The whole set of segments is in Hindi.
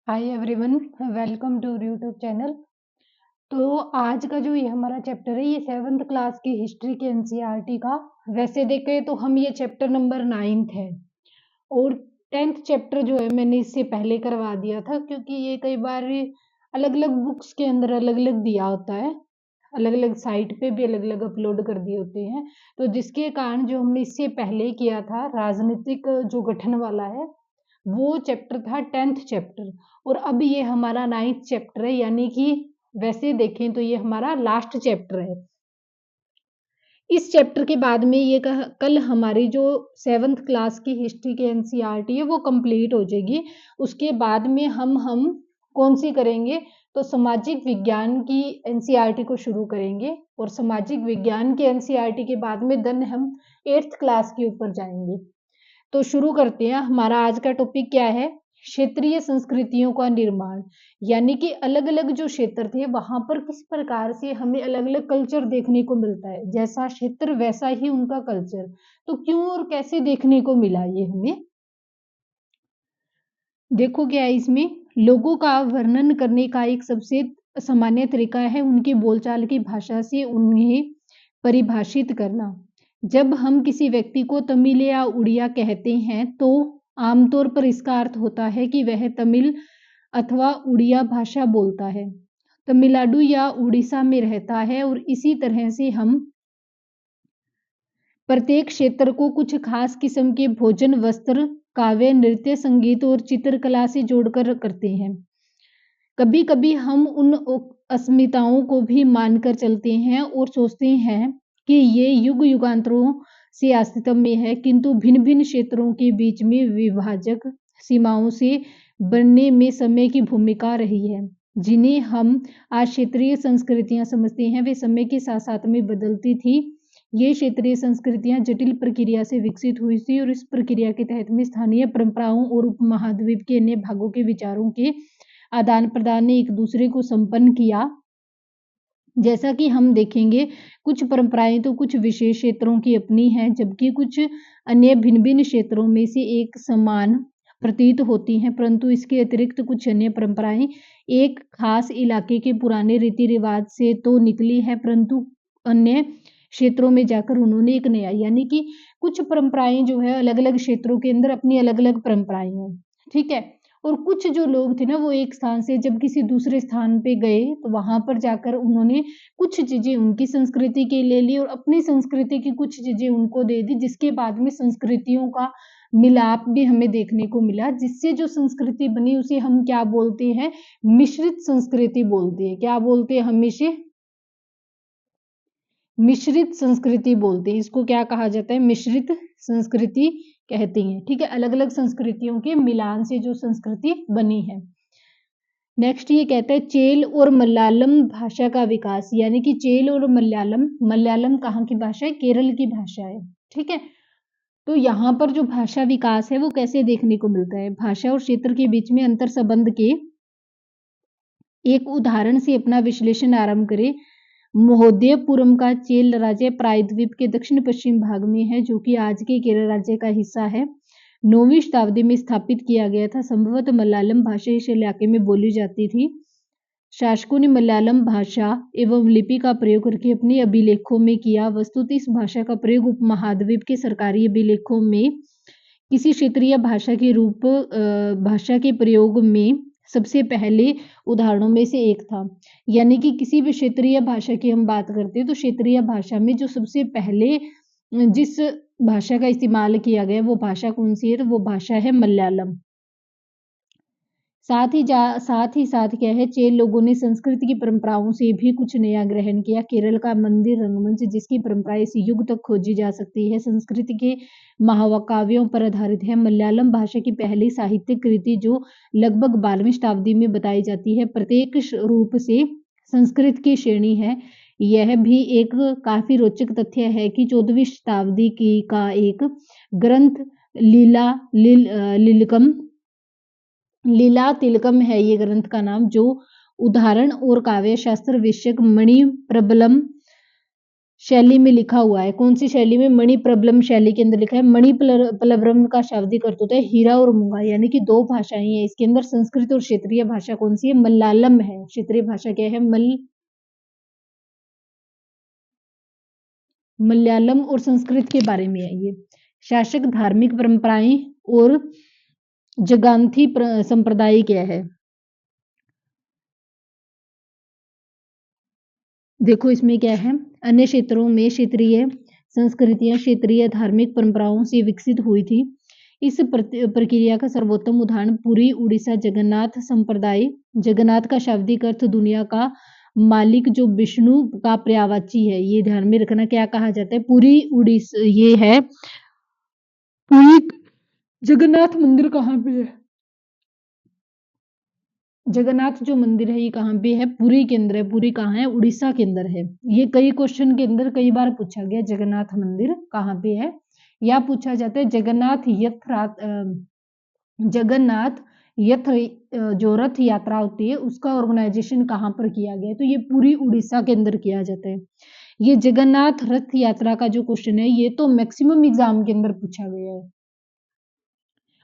Hi everyone, welcome to YouTube channel. तो आज का जो ये हमारा चैप्टर है ये 7th क्लास की हिस्ट्री के एनसीईआरटी का। वैसे देखें तो हम ये चैप्टर नंबर 9th है और 10th चैप्टर जो है मैंने इससे पहले करवा दिया था, क्योंकि ये कई बार अलग अलग बुक्स के अंदर अलग अलग दिया होता है, अलग अलग साइट पे भी अलग अलग अपलोड कर दिए होते हैं। तो जिसके कारण जो हमने इससे पहले किया था राजनीतिक जो गठन वाला है वो चैप्टर था 10th चैप्टर, और अब ये हमारा 9th चैप्टर है, यानी कि वैसे देखें तो ये हमारा लास्ट चैप्टर है। इस चैप्टर के बाद में ये कल हमारी जो 7th क्लास की हिस्ट्री के एनसीईआरटी है वो कंप्लीट हो जाएगी। उसके बाद में हम कौन सी करेंगे, तो सामाजिक विज्ञान की एनसीईआरटी को शुरू करेंगे, और सामाजिक विज्ञान के एनसीईआरटी के बाद में देन हम 8th क्लास के ऊपर जाएंगे। तो शुरू करते हैं। हमारा आज का टॉपिक क्या है? क्षेत्रीय संस्कृतियों का निर्माण, यानी कि अलग अलग जो क्षेत्र थे वहां पर किस प्रकार से हमें अलग अलग कल्चर देखने को मिलता है। जैसा क्षेत्र वैसा ही उनका कल्चर, तो क्यों और कैसे देखने को मिला ये हमें देखो। क्या है इसमें, लोगों का वर्णन करने का एक सबसे सामान्य तरीका है उनकी बोलचाल की भाषा से उन्हें परिभाषित करना। जब हम किसी व्यक्ति को तमिल या उड़िया कहते हैं तो आमतौर पर इसका अर्थ होता है कि वह तमिल अथवा उड़िया भाषा बोलता है, तमिलनाडु या उड़ीसा में रहता है, और इसी तरह से हम प्रत्येक क्षेत्र को कुछ खास किस्म के भोजन, वस्त्र, काव्य, नृत्य, संगीत और चित्रकला से जोड़कर करते हैं। कभी कभी हम उन अस्मिताओं को भी मानकर चलते हैं और सोचते हैं कि ये युग युगांतरों से अस्तित्व में है, किंतु भिन्न भिन्न क्षेत्रों के बीच में विभाजक सीमाओं से बनने में समय की भूमिका रही है। जिन्हें हम आज क्षेत्रीय संस्कृतियां समझते हैं वे समय के साथ साथ में बदलती थी। ये क्षेत्रीय संस्कृतियां जटिल प्रक्रिया से विकसित हुई थी, और इस प्रक्रिया के तहत में स्थानीय परंपराओं और उपमहाद्वीप के अन्य भागों के विचारों के आदान प्रदान ने एक दूसरे को संपन्न किया। जैसा कि हम देखेंगे, कुछ परंपराएं तो कुछ विशेष क्षेत्रों की अपनी हैं, जबकि कुछ अन्य भिन्न भिन्न क्षेत्रों में से एक समान प्रतीत होती हैं, परंतु इसके अतिरिक्त कुछ अन्य परंपराएं एक खास इलाके के पुराने रीति रिवाज से तो निकली है, परंतु अन्य क्षेत्रों में जाकर उन्होंने एक नया, यानी कि कुछ परंपराएं जो है अलग अलग क्षेत्रों के अंदर अपनी अलग अलग परंपराएं हैं। ठीक है। और कुछ जो लोग थे ना वो एक स्थान से जब किसी दूसरे स्थान पे गए तो वहां पर जाकर उन्होंने कुछ चीजें उनकी संस्कृति के ले ली और अपनी संस्कृति की कुछ चीजें उनको दे दी, जिसके बाद में संस्कृतियों का मिलाप भी हमें देखने को मिला, जिससे जो संस्कृति बनी उसे हम क्या बोलते हैं, मिश्रित संस्कृति बोलते हैं। क्या बोलते हैं? हमेशा मिश्रित संस्कृति बोलते हैं। इसको क्या कहा जाता है? मिश्रित संस्कृति कहते हैं। ठीक है, अलग अलग संस्कृतियों के मिलान से जो संस्कृति बनी है। नेक्स्ट ये कहता है चेल और मलयालम भाषा का विकास, यानी कि चेल और मलयालम, मलयालम कहाँ की भाषा है? केरल की भाषा है। ठीक है। तो यहाँ पर जो भाषा विकास है वो कैसे देखने को मिलता है? भाषा और क्षेत्र के बीच में अंतर संबंध के एक उदाहरण से अपना विश्लेषण आरंभ करें। महोदयपुरम का चेल राज्य प्रायद्वीप के दक्षिण पश्चिम भाग में है, जो कि आज के केरल राज्य का हिस्सा है। 9वीं शताब्दी में स्थापित किया गया था। संभवतः मलयालम भाषा इस इलाके में बोली जाती थी। शासकों ने मलयालम भाषा एवं लिपि का प्रयोग करके अपने अभिलेखों में किया। वस्तुतः इस भाषा का प्रयोग उपमहाद्वीप के सरकारी अभिलेखों में किसी क्षेत्रीय भाषा के प्रयोग में सबसे पहले उदाहरणों में से एक था। यानी कि किसी भी क्षेत्रीय भाषा की हम बात करते हैं तो क्षेत्रीय भाषा में जो सबसे पहले जिस भाषा का इस्तेमाल किया गया वो भाषा कौन सी है? तो वो भाषा है मलयालम। साथ ही साथ क्या है, चेल लोगों ने संस्कृति की परंपराओं से भी कुछ नया ग्रहण किया। केरल का मंदिर रंगमंच, जिसकी परंपराएं इस युग तक खोजी जा सकती है, संस्कृति के महाकाव्यों पर आधारित है। मलयालम भाषा की पहली साहित्यिक कृति जो लगभग 12वीं शताब्दी में बताई जाती है, प्रत्येक रूप से संस्कृत की श्रेणी है। यह भी एक काफी रोचक तथ्य है कि 14वीं शताब्दी की का एक ग्रंथ लीला तिलकम है ये ग्रंथ का नाम, जो उदाहरण और काव्य शास्त्र विषयक मणि प्रबलम शैली में लिखा हुआ है। कौन सी शैली में? मणिप्रबलम शैली के अंदर लिखा है। मणिप्रबलम का शाब्दिक अर्थ होता है हीरा और मूंगा, यानी कि दो भाषाएं हैं इसके अंदर। संस्कृत और क्षेत्रीय भाषा कौन सी है? मलयालम है। क्षेत्रीय भाषा क्या है? मलयालम और संस्कृत के बारे में है ये। शासक धार्मिक परंपराएं और जगांथी संप्रदाय क्या है? देखो इसमें क्या है, अन्य क्षेत्रों में क्षेत्रीय संस्कृतियां क्षेत्रीय धार्मिक परंपराओं से विकसित हुई थी। इस प्रक्रिया का सर्वोत्तम उदाहरण पुरी उड़ीसा जगन्नाथ संप्रदाय। जगन्नाथ का शाब्दिक अर्थ दुनिया का मालिक, जो विष्णु का पर्यायवाची है। ये ध्यान में रखना, क्या कहा जाता है? पुरी उड़ीसा, ये है पुरी। जगन्नाथ मंदिर कहाँ पे है? जगन्नाथ जो मंदिर है ये कहाँ पे है? पुरी के अंदर है। पुरी कहाँ है? उड़ीसा के अंदर है। ये कई क्वेश्चन के अंदर कई बार पूछा गया, जगन्नाथ मंदिर कहाँ पे है। या पूछा जाता है जगन्नाथ यथ जो रथ यात्रा होती है उसका ऑर्गेनाइजेशन कहाँ पर किया गया है? तो ये पूरी उड़ीसा के अंदर किया जाता है। ये जगन्नाथ रथ यात्रा का जो क्वेश्चन है ये तो मैक्सिमम एग्जाम के अंदर पूछा गया है।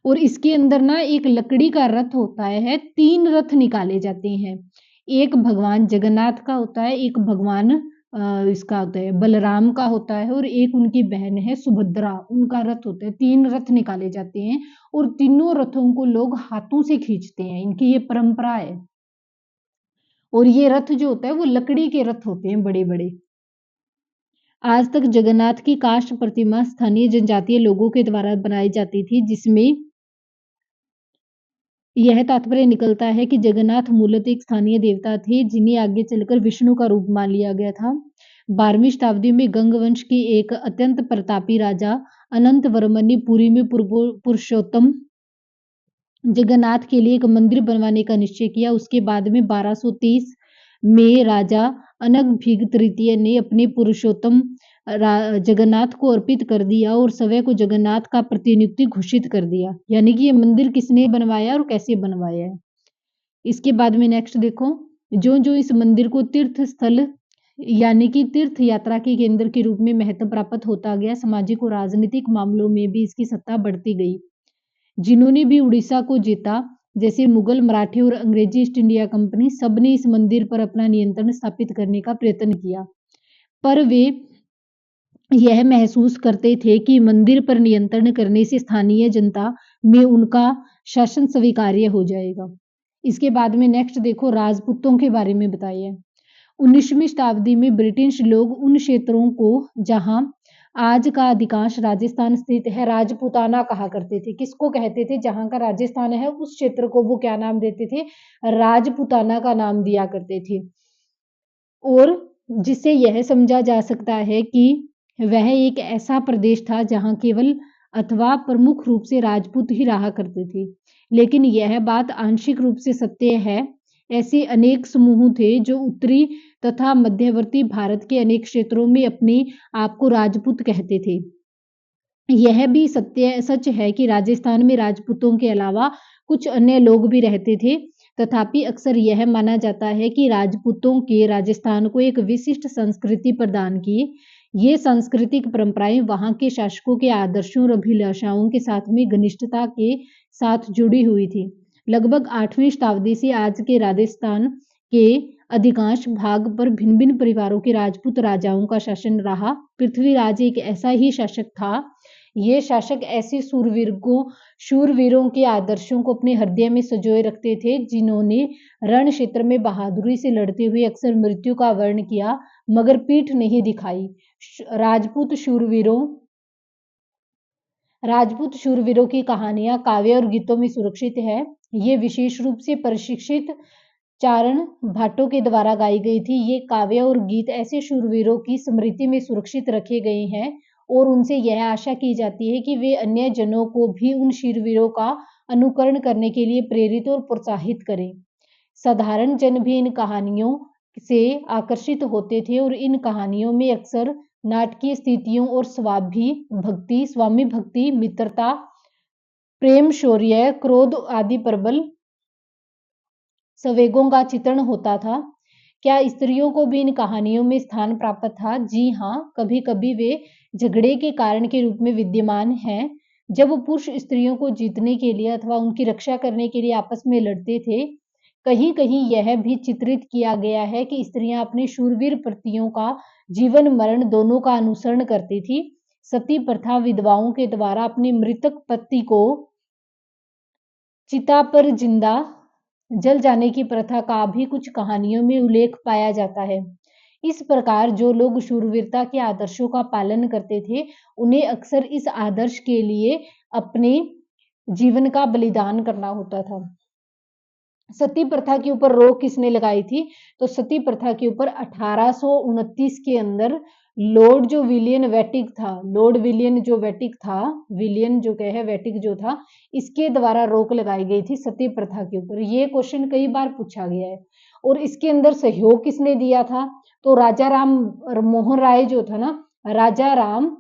और इसके अंदर ना एक लकड़ी का रथ होता है, 3 रथ निकाले जाते हैं। एक भगवान जगन्नाथ का होता है, एक भगवान इसका होता है बलराम का होता है, और एक उनकी बहन है सुभद्रा, उनका रथ होता है। 3 रथ निकाले जाते हैं और तीनों रथों को लोग हाथों से खींचते हैं। इनकी ये परंपरा है। और ये रथ जो होता है वो लकड़ी के रथ होते हैं, बड़े बड़े। आज तक जगन्नाथ की काष्ठ प्रतिमा स्थानीय जनजातीय लोगों के द्वारा बनाई जाती थी, जिसमें यह तात्पर्य निकलता है कि जगन्नाथ मूलतः एक स्थानीय देवता थे, जिन्हें आगे चलकर विष्णु का रूप मान लिया गया था। 12वीं शताब्दी में गंग वंश के एक अत्यंत प्रतापी राजा अनंत वर्मन ने पुरी में पुरुषोत्तम जगन्नाथ के लिए एक मंदिर बनवाने का निश्चय किया। उसके बाद में 1230 में राजा अनंगभीग तृतीय ने अपने पुरुषोत्तम जगन्नाथ को अर्पित कर दिया और स्वयं को जगन्नाथ का प्रतिनियुक्ति घोषित कर दिया। यानी कि ये मंदिर किसने बनवाया और कैसे बनवाया है। इसके बाद में नेक्स्ट देखो, जो जो इस मंदिर को तीर्थ स्थल यानी कि तीर्थ यात्रा के केंद्र के रूप में महत्व प्राप्त होता गया, सामाजिक और राजनीतिक मामलों में भी इसकी सत्ता बढ़ती गई। जिन्होंने भी उड़ीसा को जीता, जैसे मुगल, मराठी और अंग्रेजी ईस्ट इंडिया कंपनी, सबने इस मंदिर पर अपना नियंत्रण स्थापित करने का प्रयत्न किया। पर वे यह महसूस करते थे कि मंदिर पर नियंत्रण करने से स्थानीय जनता में उनका शासन स्वीकार्य हो जाएगा। इसके बाद में नेक्स्ट देखो, राजपूतों के बारे में बताइए। 19वीं शताब्दी में ब्रिटिश लोग उन क्षेत्रों को जहां आज का अधिकांश राजस्थान स्थित है राजपूताना कहा करते थे। किसको कहते थे? जहां का राजस्थान है उस क्षेत्र को वो क्या नाम देते थे? राजपूताना का नाम दिया करते थे। और जिससे यह समझा जा सकता है कि वह एक ऐसा प्रदेश था जहां केवल अथवा प्रमुख रूप से राजपूत ही रहा करते थे। लेकिन यह बात आंशिक रूप से सत्य है। ऐसे अनेक समूह थे जो उत्तरी तथा मध्यवर्ती भारत के अनेक क्षेत्रों में अपने आप को राजपूत कहते थे। यह भी सच है कि राजस्थान में राजपूतों के अलावा कुछ अन्य लोग भी रहते थे। तथापि अक्सर यह माना जाता है कि राजपूतों के राजस्थान को एक विशिष्ट संस्कृति प्रदान की। ये सांस्कृतिक परंपराएं वहां के शासकों के आदर्शों और अभिलाषाओं के साथ में घनिष्ठता के साथ जुड़ी हुई थी। लगभग 8वीं शताब्दी से आज के राजस्थान के अधिकांश भाग पर भिन्न भिन्न परिवारों के राजपूत राजाओं का शासन रहा। पृथ्वीराज एक ऐसा ही शासक था। ये शासक ऐसे शूरवीरों के आदर्शों को अपने हृदय में संजोए रखते थे, जिन्होंने रण क्षेत्र में बहादुरी से लड़ते हुए अक्सर मृत्यु का वर्ण किया मगर पीठ नहीं दिखाई। राजपूत शूरवीरों की कहानियां काव्य और गीतों में सुरक्षित है। ये विशेष रूप से प्रशिक्षित चारण भाटों के द्वारा गाई गई थी। ये काव्य और गीत ऐसे शूरवीरों की स्मृति में सुरक्षित रखे गए हैं और उनसे यह आशा की जाती है कि वे अन्य जनों को भी उन शूरवीरों का अनुकरण करने के लिए प्रेरित और प्रोत्साहित करें। साधारण जन भी इन कहानियों से आकर्षित होते थे और इन कहानियों में अक्सर नाटकीय स्थितियों और स्वामी भक्ति, मित्रता, प्रेम, शौर्य, क्रोध आदि प्रबल संवेगों का चित्रण होता था। क्या स्त्रियों को भी इन कहानियों में स्थान प्राप्त था? जी हाँ, कभी-कभी वे झगड़े के कारण के रूप में विद्यमान हैं। जब पुरुष स्त्रियों को जीतने के लिए अथवा उनकी रक्षा करने के लिए आपस में लड़ते थे, कहीं-कहीं यह भी चित्रित किया गया है कि स्त्रियां अपने शूरवीर पतियों का जीवन-मरण दोनों का अनुसरण करती थी। सती प्रथा विधवाओं के द्वारा अपने मृतक पति को चिता पर जिंदा जल जाने की प्रथा का भी कुछ कहानियों में उल्लेख पाया जाता है। इस प्रकार जो लोग शूरवीरता के आदर्शों का पालन करते थे, उन्हें अक्सर इस आदर्श के लिए अपने जीवन का बलिदान करना होता था। सती प्रथा के ऊपर रोक किसने लगाई थी? तो सती प्रथा के ऊपर 1829 के अंदर लॉर्ड जो विलियम वेटिक था, लॉर्ड विलियम जो वेटिक था, विलियम जो कहे वेटिक जो था, इसके द्वारा रोक लगाई गई थी सती प्रथा के ऊपर। ये क्वेश्चन कई बार पूछा गया है। और इसके अंदर सहयोग किसने दिया था? तो राजा राम मोहन राय जो था ना, राजा राम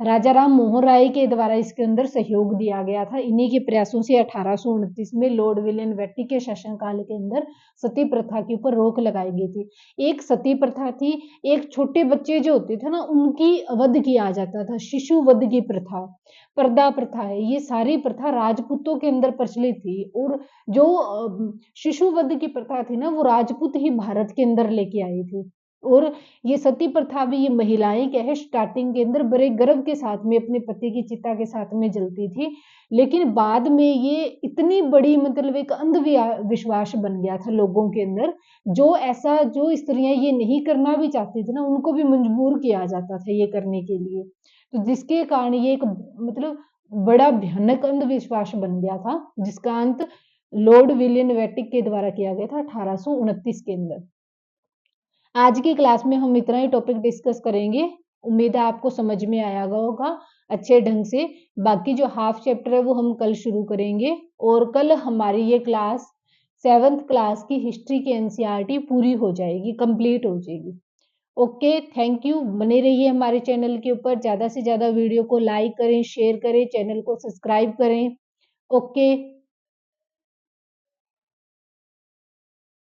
राजा राम मोहन राय के द्वारा इसके अंदर सहयोग दिया गया था। इन्हीं के प्रयासों से 1829 में लॉर्ड विलियम बेट्टी के शासनकाल के अंदर सती प्रथा के ऊपर रोक लगाई गई थी। एक सती प्रथा थी, एक छोटे बच्चे जो होते थे ना, उनकी वध किया जाता था, शिशु वध की प्रथा, पर्दा प्रथा है, ये सारी प्रथा राजपूतों के अंदर प्रचलित थी। और जो शिशु वध की प्रथा थी ना, वो राजपूत ही भारत के अंदर लेके आई थी। और ये सती प्रथा भी ये महिलाएं क्या है, स्टार्टिंग के अंदर बड़े गर्व के साथ में अपने पति की चिता के साथ में जलती थी, लेकिन बाद में ये इतनी बड़ी मतलब एक अंधविश्वास बन गया था लोगों के अंदर। जो ऐसा जो स्त्रियां ये नहीं करना भी चाहती थी ना, उनको भी मजबूर किया जाता था ये करने के लिए। तो जिसके कारण ये एक मतलब बड़ा भयानक अंधविश्वास बन गया था, जिसका अंत लॉर्ड विलियम वेटिक के द्वारा किया गया था 1829 के अंदर। आज की क्लास में हम इतना ही टॉपिक डिस्कस करेंगे। उम्मीद है आपको समझ में आया होगा अच्छे ढंग से। बाकी जो हाफ चैप्टर है वो हम कल शुरू करेंगे। और कल हमारी ये क्लास 7th क्लास की हिस्ट्री की एनसीईआरटी पूरी हो जाएगी, कंप्लीट हो जाएगी। Okay, thank you. बने रहिए हमारे चैनल के ऊपर। ज़्यादा से ज़्यादा वीडियो को लाइक करें, शेयर करें, चैनल को सब्सक्राइब करें। ओके।